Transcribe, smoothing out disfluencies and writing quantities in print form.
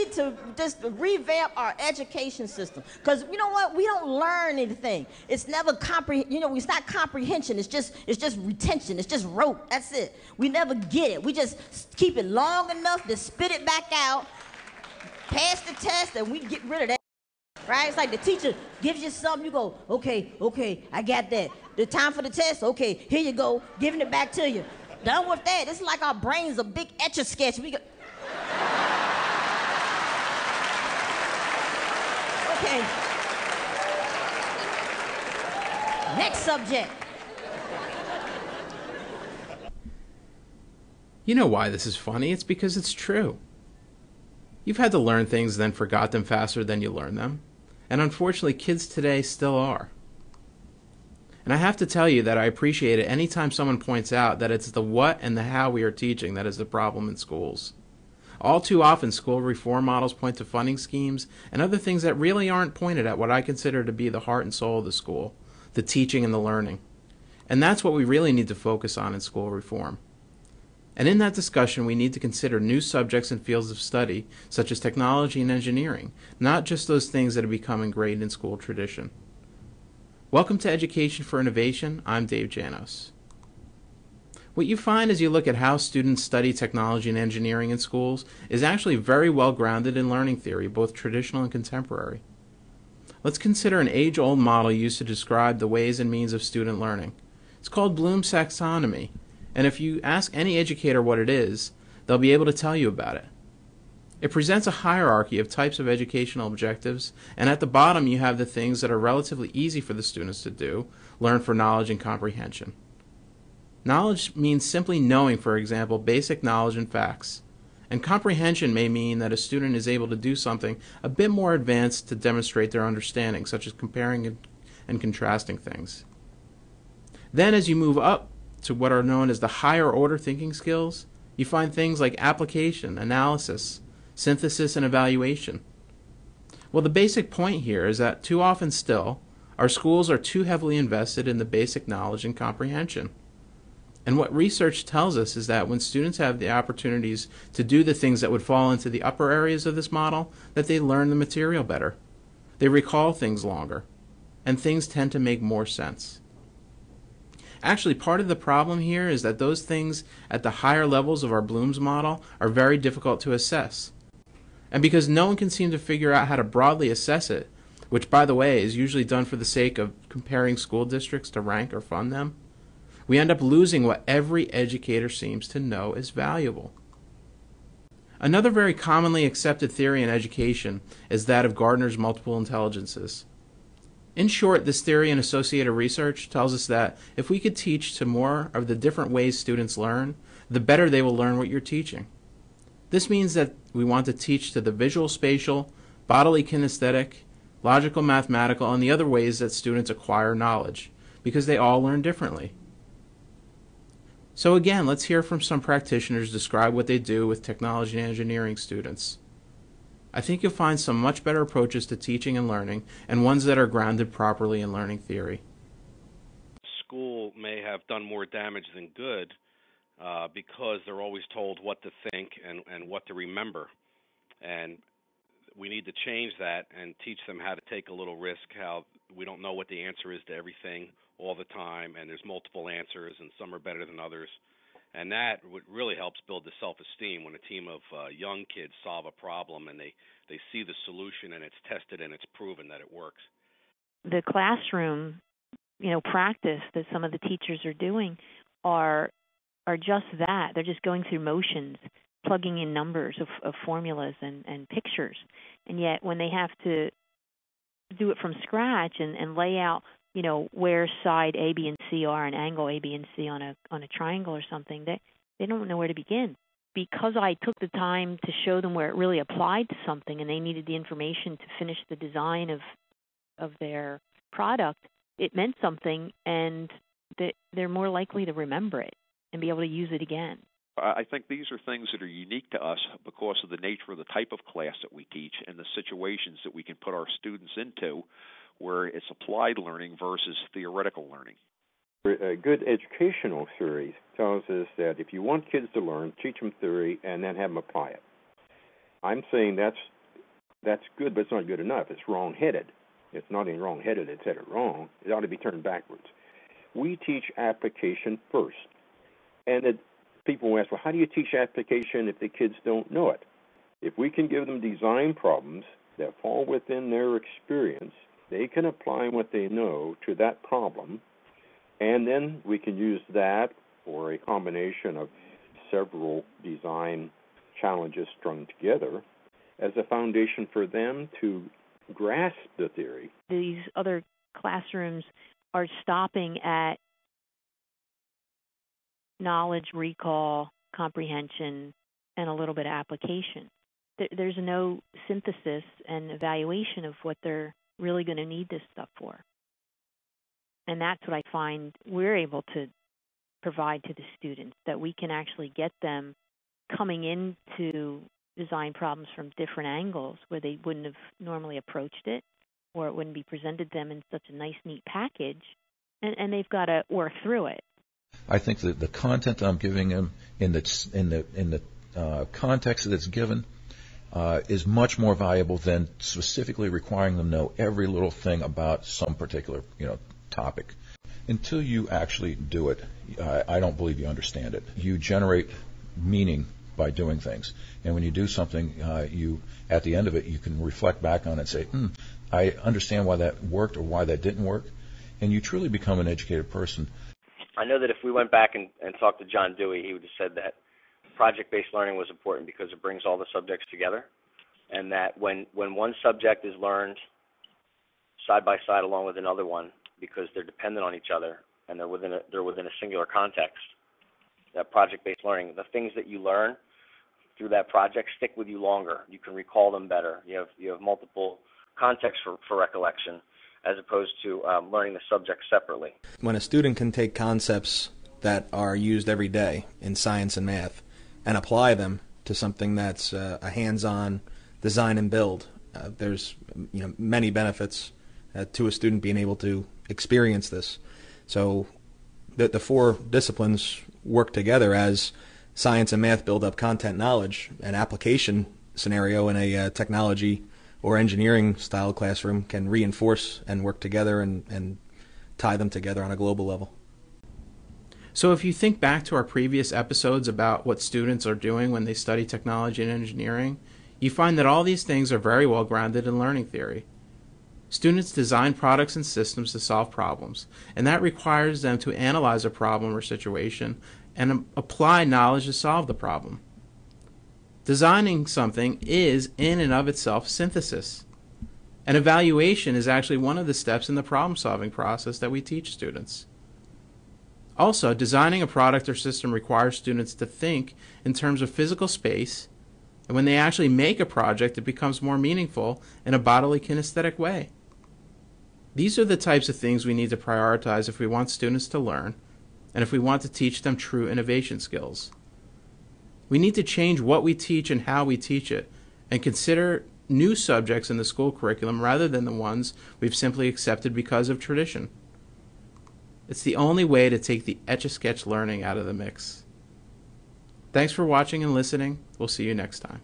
need to just revamp our education system. Because you know what? We don't learn anything. It's never it's not comprehension. It's just retention. It's just rote. That's it. We never get it. We just keep it long enough to spit it back out, pass the test, and we get rid of that. Right? It's like the teacher gives you something, you go, okay, I got that. The time for the test, okay, here you go, giving it back to you. Done with that. It's like our brains a big Etch-a-Sketch. We go. Okay. Next subject. You know why this is funny? It's because it's true. You've had to learn things, then forgot them faster than you learned them. And unfortunately, kids today still are. And I have to tell you that I appreciate it anytime someone points out that it's the what and the how we are teaching that is the problem in schools. All too often, school reform models point to funding schemes and other things that really aren't pointed at what I consider to be the heart and soul of the school, the teaching and the learning. And that's what we really need to focus on in school reform. And in that discussion, we need to consider new subjects and fields of study, such as technology and engineering, not just those things that have become ingrained in school tradition. Welcome to Education for Innovation. I'm Dave Janosz. What you find as you look at how students study technology and engineering in schools is actually very well grounded in learning theory, both traditional and contemporary. Let's consider an age-old model used to describe the ways and means of student learning. It's called Bloom's taxonomy. And if you ask any educator what it is, they'll be able to tell you about it. It presents a hierarchy of types of educational objectives, and at the bottom you have the things that are relatively easy for the students to do, learn for knowledge and comprehension. Knowledge means simply knowing, for example, basic knowledge and facts. And comprehension may mean that a student is able to do something a bit more advanced to demonstrate their understanding, such as comparing and contrasting things. Then as you move up to what are known as the higher order thinking skills, you find things like application, analysis, synthesis, and evaluation. Well, the basic point here is that too often still, our schools are too heavily invested in the basic knowledge and comprehension. And what research tells us is that when students have the opportunities to do the things that would fall into the upper areas of this model, that they learn the material better. They recall things longer, and things tend to make more sense. Actually, part of the problem here is that those things at the higher levels of our Bloom's model are very difficult to assess. And because no one can seem to figure out how to broadly assess it, which, by the way, is usually done for the sake of comparing school districts to rank or fund them, we end up losing what every educator seems to know is valuable. Another very commonly accepted theory in education is that of Gardner's multiple intelligences. In short, this theory and associated research tells us that if we could teach to more of the different ways students learn, the better they will learn what you're teaching. This means that we want to teach to the visual spatial, bodily kinesthetic, logical mathematical, and the other ways that students acquire knowledge, because they all learn differently. So again, let's hear from some practitioners describe what they do with technology and engineering students. I think you'll find some much better approaches to teaching and learning, and ones that are grounded properly in learning theory. School may have done more damage than good because they're always told what to think and what to remember. And we need to change that and teach them how to take a little risk, how we don't know what the answer is to everything all the time, and there's multiple answers, and some are better than others. And that really helps build the self-esteem when a team of young kids solve a problem and they see the solution and it's tested and it's proven that it works. The classroom, practice that some of the teachers are doing are just that. They're just going through motions, plugging in numbers of formulas and pictures. And yet when they have to do it from scratch and lay out where side A, B, and C are, and angle A, B, and C on a triangle or something, they don't know where to begin. Because I took the time to show them where it really applied to something, and they needed the information to finish the design of their product, it meant something, and they're more likely to remember it and be able to use it again. I think these are things that are unique to us because of the nature of the type of class that we teach and the situations that we can put our students into, where it's applied learning versus theoretical learning. A good educational theory tells us that if you want kids to learn, teach them theory and then have them apply it. I'm saying that's That's good, but it's not good enough. It's wrong-headed. It's not even wrong-headed. It's headed wrong. It ought to be turned backwards. We teach application first. And people ask, well, how do you teach application if the kids don't know it? If we can give them design problems that fall within their experience, they can apply what they know to that problem, and then we can use that or a combination of several design challenges strung together as a foundation for them to grasp the theory. These other classrooms are stopping at knowledge, recall, comprehension, and a little bit of application. There's no synthesis and evaluation of what they're really going to need this stuff for. And that's what I find we're able to provide to the students, that we can actually get them coming into design problems from different angles where they wouldn't have normally approached it, or it wouldn't be presented to them in such a nice, neat package, and they've got to work through it. I think that the content I'm giving them in the context that it's given is much more valuable than specifically requiring them to know every little thing about some particular topic. Until you actually do it, I don't believe you understand it. You generate meaning by doing things, and when you do something, you at the end of it you can reflect back on it and say, I understand why that worked or why that didn't work, and you truly become an educated person. I know that if we went back and talked to John Dewey, he would have said that project-based learning was important because it brings all the subjects together, and that when one subject is learned side by side along with another one, because they're dependent on each other and they're within a singular context, that project-based learning, the things that you learn through that project stick with you longer. You can recall them better. You have multiple contexts for recollection, as opposed to learning the subject separately. When a student can take concepts that are used every day in science and math and apply them to something that's a hands-on design and build, there's many benefits to a student being able to experience this. So the four disciplines work together as science and math build up content knowledge. An application scenario in a technology or engineering style classroom can reinforce and work together and tie them together on a global level. So if you think back to our previous episodes about what students are doing when they study technology and engineering, you find that all these things are very well grounded in learning theory. Students design products and systems to solve problems, and that requires them to analyze a problem or situation and apply knowledge to solve the problem. Designing something is, in and of itself, synthesis. And evaluation is actually one of the steps in the problem-solving process that we teach students. Also, designing a product or system requires students to think in terms of physical space, and when they actually make a project, it becomes more meaningful in a bodily kinesthetic way. These are the types of things we need to prioritize if we want students to learn, and if we want to teach them true innovation skills. We need to change what we teach and how we teach it, and consider new subjects in the school curriculum rather than the ones we've simply accepted because of tradition. It's the only way to take the Etch-a-Sketch learning out of the mix. Thanks for watching and listening. We'll see you next time.